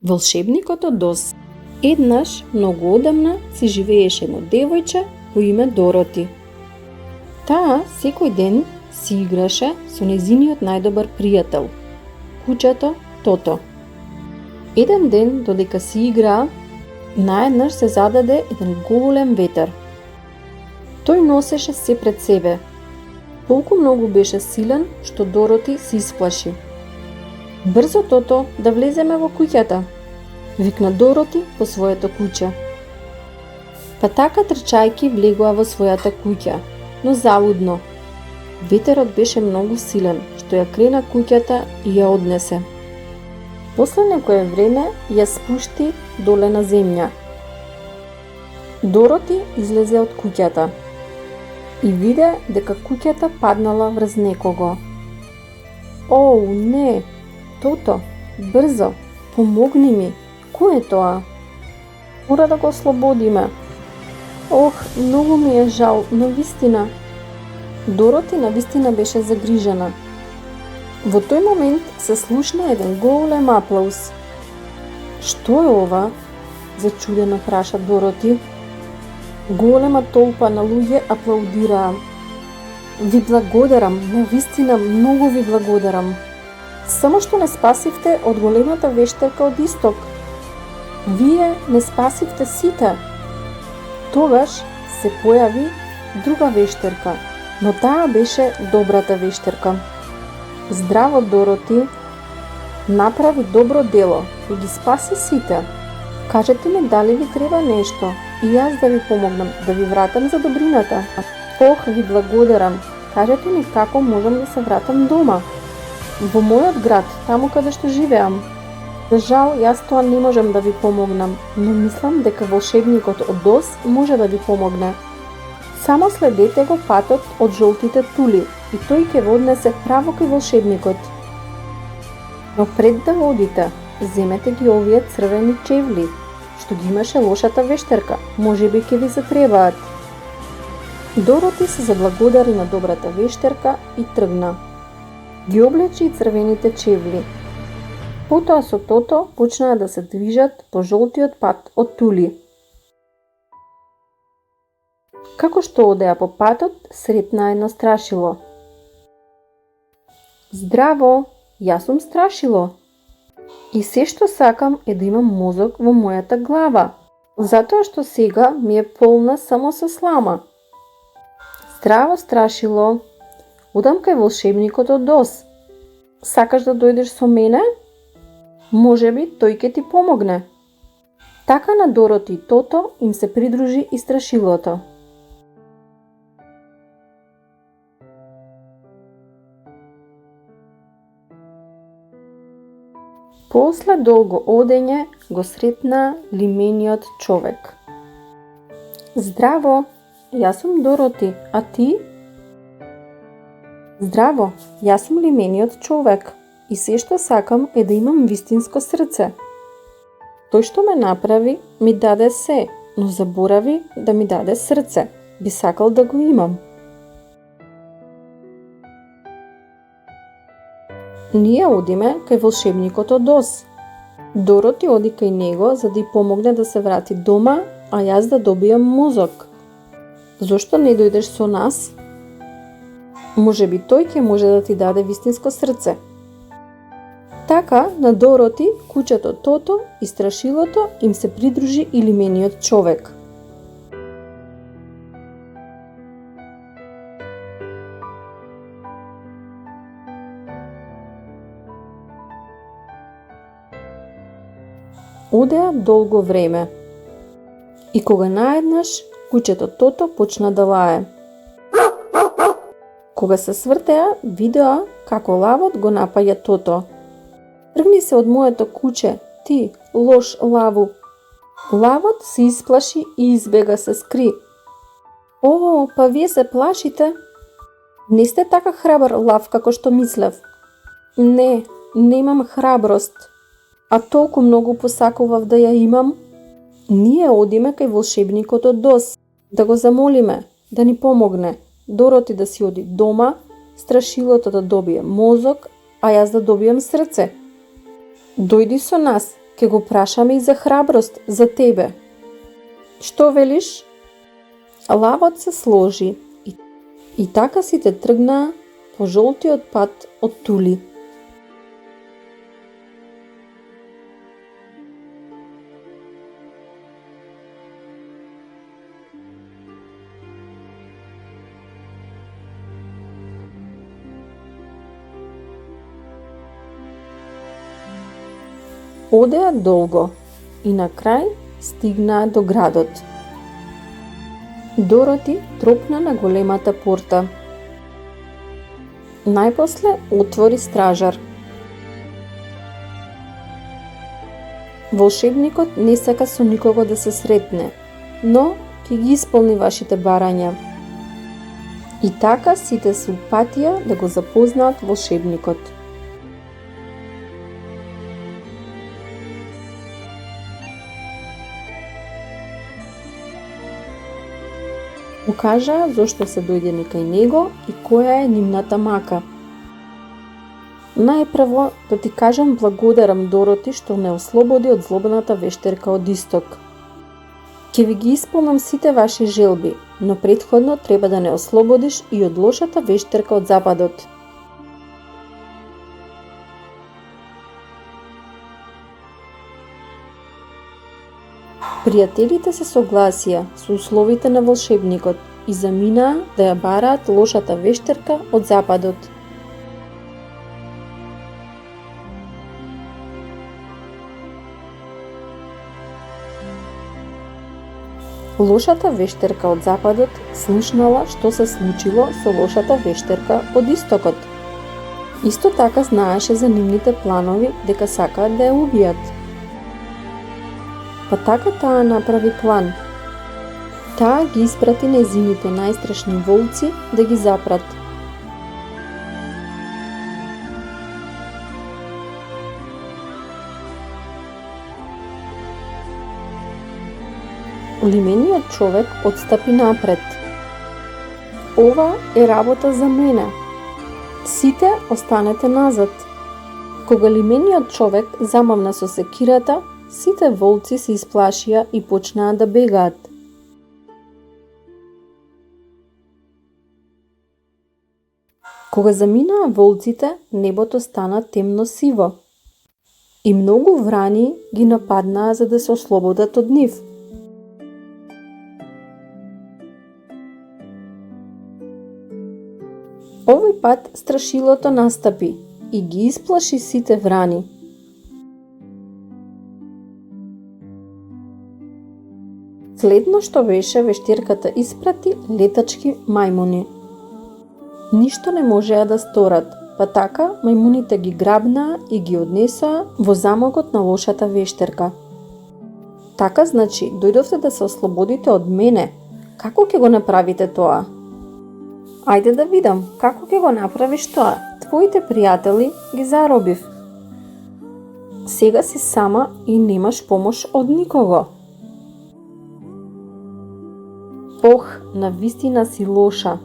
Волшебникот од Оз. Еднаш, многу одамна, си живееше едно девојче по име Дороти. Таа секој ден си играше со нејзиниот најдобар пријател, куќето Тото. Еден ден, додека си играа, наеднаш се зададе еден голем ветер. Тој носеше се пред себе. Толку многу беше силен, што Дороти се исплаши. Брзо, Тото, да влеземе во куќата, викна Дороти по своето куќе. Па така трчајки влегоа во својата куќа, но залудно. Ветерот беше многу силен, што ја крена куќата и ја однесе. После некое време ја спушти доле на земја. Дороти излезе од куќата и виде дека куќата паднала врз некого. Оу, не! Тото, брзо, помогни ми. Кој е тоа? Мора да го ослободиме. Ох, многу ми е жал, но вистина. Дороти навистина беше загрижена. Во тој момент се слушна еден голем аплауз. Што е ова? Зачудено праша Дороти. Голема толпа на луѓе аплаудираа. Ви благодарам, навистина многу ви благодарам. Само што не спасивте од големата вештерка од исток. Вие не спасивте сите. Тогаш се појави друга вештерка, но таа беше добрата вештерка. Здраво, Дороти, направи добро дело и ги спаси сите. Кажете ми дали ви треба нешто и јас да ви помогнам, да ви вратам за добрината. Ох, ви благодарам. Кажете ми како можам да се вратам дома. Во мојот град, таму каде што живеам. За жал, јас тоа не можам да ви помогнам, но мислам дека волшебникот од Оз може да ви помогне. Само следете го патот од жолтите тули и тој ќе ви однесе право кај волшебникот. Но пред да одите, земете ги овие црвени чевли, што ги имаше лошата вештерка, можеби ќе ви затребаат. Дороти се заблагодари на добрата вештерка и тргна. Ги облечи и црвените чевли. Потоа со Тото почнаа да се движат по жолтиот пат од тули. Како што одеа по патот, сретнаа едно страшило. Здраво, јас сум страшило. И се што сакам е да имам мозок во мојата глава, затоа што сега ми е полна само со слама. Здраво, страшило. Одам кај волшебникот од Оз. Сакаш да дојдеш со мене? Можеби тој ќе ти помогне. Така на Дороти и Тото им се придружи и страшилото. После долго одење го сретна лимениот човек. Здраво, јас сум Дороти, а ти? Здраво, јас сум лимениот човек и се што сакам е да имам вистинско срце. Тој што ме направи, ми даде се, но заборави да ми даде срце. Би сакал да го имам. Ние одиме кај волшебникот од Оз. Дороти оди кај него за да ја помогне да се врати дома, а јас да добијам мозок. Зошто не дојдеш со нас? Можеби тој ќе може да ти даде вистинско срце. Така, на Дороти, куќето Тото и страшилото им се придружи и лимениот човек. Одеа долго време. И кога наеднаш, куќето Тото почна да лае. Кога се свртеа, видеа како лавот го напаѓа Тото. Тргни се од моето куќе, ти, лош лаву. Лавот се исплаши и избега се скри. О, па вие се плашите? Не сте така храбар лав како што мислев. Не, немам храброст. А толку многу посакував да ја имам. Ние одиме кај волшебникот од Оз, да го замолиме, да ни помогне. Дороти да си оди дома, страшилото да добие мозок, а јас да добијам срце. Дојди со нас, Ке го прашаме и за храброст за тебе. Што велиш? Лавот се сложи и така сите тргнаа по жолтиот пат од Тули. Одеа долго и на крај стигнаа до градот. Дороти тропна на големата порта. Најпосле отвори стражар. Волшебникот не сака со никого да се сретне, но ќе ги исполни вашите барања. И така сите се упатија да го запознаат волшебникот. Му кажаа зошто се дојдени кај него и која е нивната мака. Најпрво да ти кажам благодарам Дороти што не ослободи од злобната вештерка од Исток. Ќе ви ги исполнам сите ваши желби, но претходно треба да не ослободиш и од лошата вештерка од Западот. Пријателите се согласија со условите на волшебникот и заминаа да ја бараат лошата вештерка од Западот. Лошата вештерка од Западот слушнала што се случило со лошата вештерка од Истокот. Исто така знаеше за нивните планови дека сакаат да ја убијат. Па така таа направи план. Таа ги испрати нејзините најстрашни волци да ги запрат. Лимениот човек отстапи напред. Ова е работа за мене. Сите останете назад. Кога лимениот човек замавна со секирата, сите волци се исплашија и почнаа да бегаат. Кога заминаа волците, небото стана темно сиво. И многу врани ги нападнаа за да се ослободат од нив. Овој пат страшилото настапи и ги исплаши сите врани. Следно што беше, вештерката испрати летачки мајмуни. Ништо не можеа да сторат, па така мајмуните ги грабнаа и ги однесоа во замокот на лошата вештерка. Така значи, дојдовте да се ослободите од мене. Како ќе го направите тоа? Ајде да видам, како ќе го направиш тоа? Твоите пријатели ги заробив. Сега си сама и немаш помош од никого. Ох, навистина си лоша.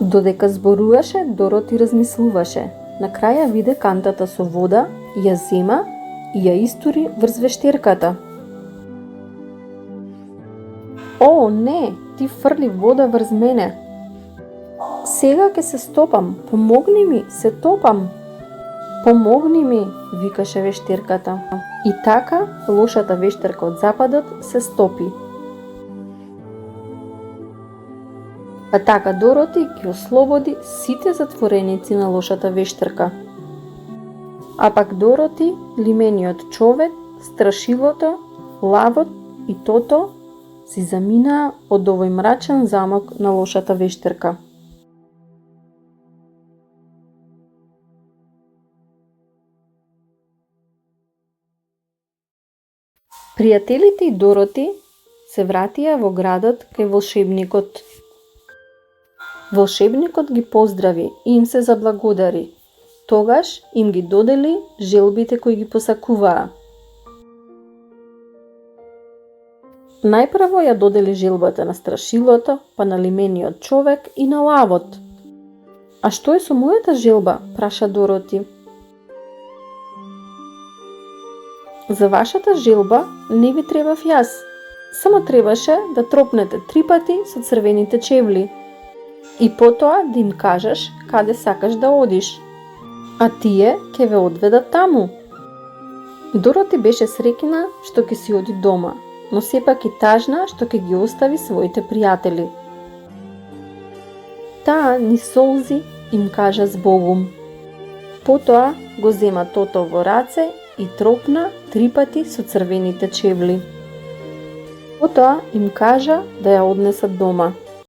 Додека зборуваше, Дороти размислуваше. На краја виде кантата со вода, ја зема и ја истури врз вештерката. О, не, ти фрли вода врз мене. Сега ќе се стопам, помогни ми, се топам. Помогни ми, викаше вештерката. И така, лошата вештерка од Западот се стопи. Па така Дороти ги ослободи сите затвореници на лошата вештерка. А пак Дороти, лимениот човек, страшилото, лавот и Тото си заминаа од овој мрачен замок на лошата вештерка. Пријателите и Дороти се вратија во градот кај волшебникот. Волшебникот ги поздрави и им се заблагодари. Тогаш им ги додели желбите кои ги посакуваа. Најпрво ја додели желбата на страшилото, па на лимениот човек и на лавот. А што е со мојата желба? Праша Дороти. За вашата желба не ви требав јас. Само требаше да тропнете 3 пати со црвените чевли. И потоа да им кажеш каде сакаш да одиш. А тие ќе ве одведат таму. Дороти беше среќна што ќе си оди дома, но сепак и тажна што ќе ги остави своите пријатели. Таа ни солзи им кажа збогум. Потоа го зема Тото во раце и тропна 3 пати со црвените чевли. Потоа им кажа да ја однесат дома.